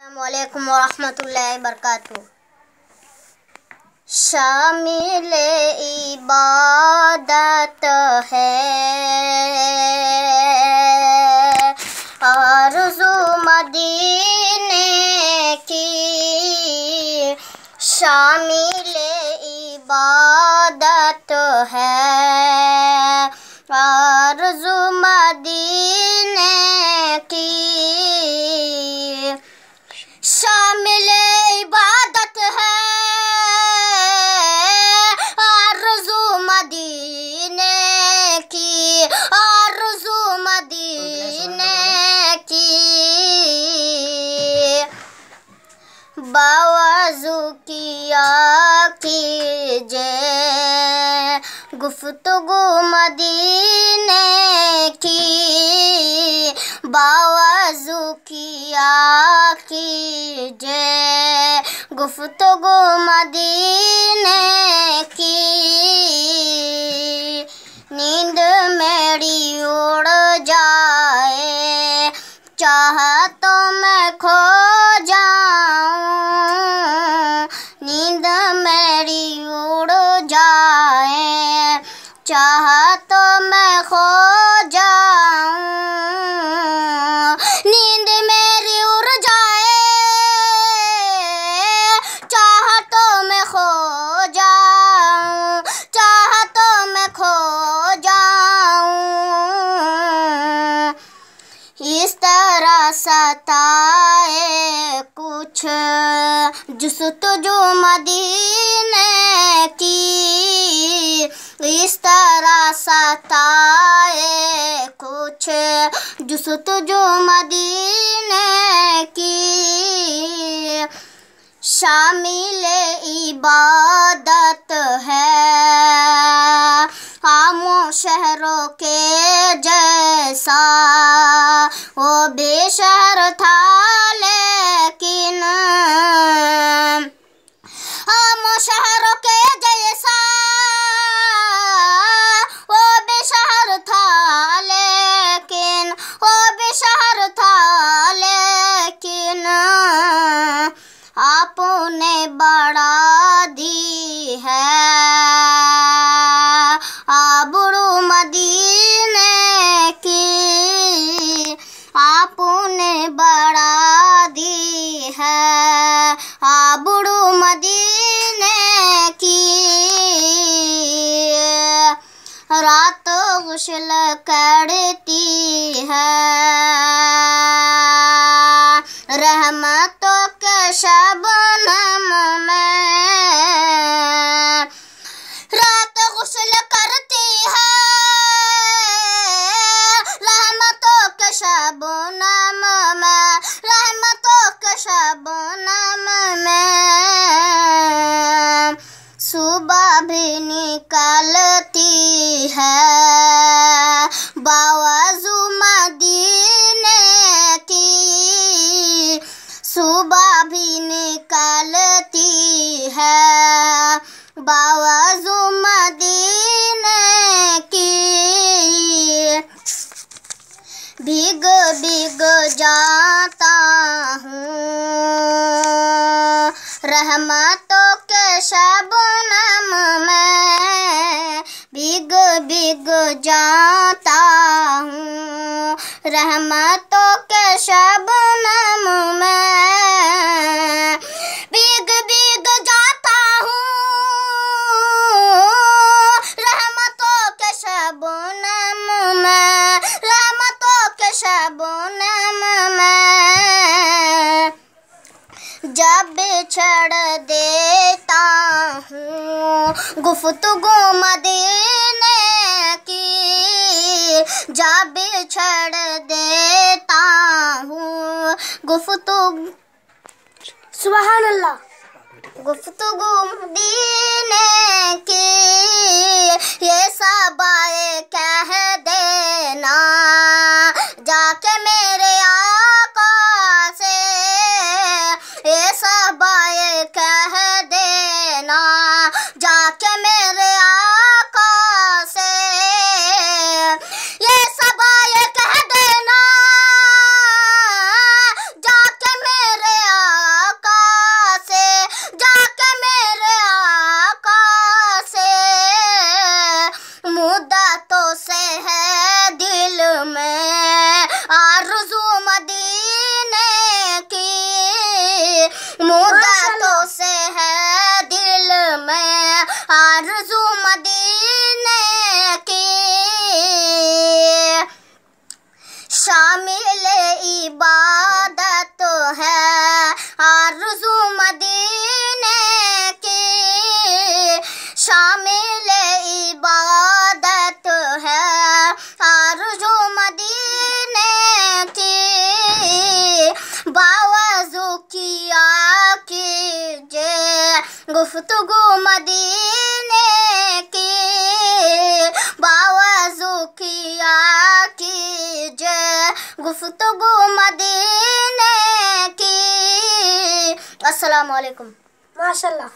अस्सलामुअलैकुम वरहमतुल्लाहि वबरकातुहू। शामिल इबादत है आरज़ू मदीने की, शामिल इबादत है आरज़ू मदीने की, शामिल इबादत है आरज़ू मदीने की, आरज़ू मदीने की। बावज़ू किया कीजिए गुफ्तगू मदीने की, बावज़ू किया कीजिए गुफ्तगू मदीने की। नींद मेरी उड़ जाए चाहा तो मैं खो जाऊं, नींद मेरी उड़ जाए चाहा तो मैं खो जाऊं, नींद मेरी उड़ जाए चाहा तो मैं खो जाऊं, चाहा तो मैं खो जाऊं। इस तरह सताए कुछ जुस्तजू मदीने की, इस तरह सताए कुछ जुस्तजू मदीने की। शामिल इबादत है आमों शहरों के जैसा, वो बेशहर था लेकिन आमों शहरों के जैसा, वो बेशहर था लेकिन, वो बेशहर था लेकिन आपने बढ़ा दी है आबरू मदीने की, आपने बढ़ा दी है आबरू मदीने की। रात गुस्ल करती है रहमतों के शबनम में, रात गुस्ल करती है रहमतों के शबनम में, रहमतों के शबनम में। सुबह भी निकलती है बावज़ू मदीने की, सुबह भी निकलती है बावज़ू मदीने की। भीग भीग जाता हूँ रहमतों के शबनम में, भीग भीग जाता हूँ रहमतों के शबनम में, भीग भीग जाता हूँ रहमतों के शबनम में, रहमतों के शबनम में। जब बिछड़ देता हूँ गुफ्तगू मदीने की, जब बिछड़ देता हूँ गुफ्तगू, सुभान अल्लाह, गुफ्तगू मदीने की। ये सबाए कह देना जाके मेरे आका से, ये सबाए कह देना जाके मेरे आका से, ये सबाए कह देना जाके मेरे मुद्दतों से है दिल में आरज़ू मदीने की, शामिल इबादत है आरज़ू मदीने की, शामिल इबादत है आरज़ू मदीने की। बावज़ू किया कीजिए गुफ्तगू मदीने की, बावज़ू किया कीजिए गुफ्तगू मदीने की। अस्सलाम वालेकुम। माशाल्लाह।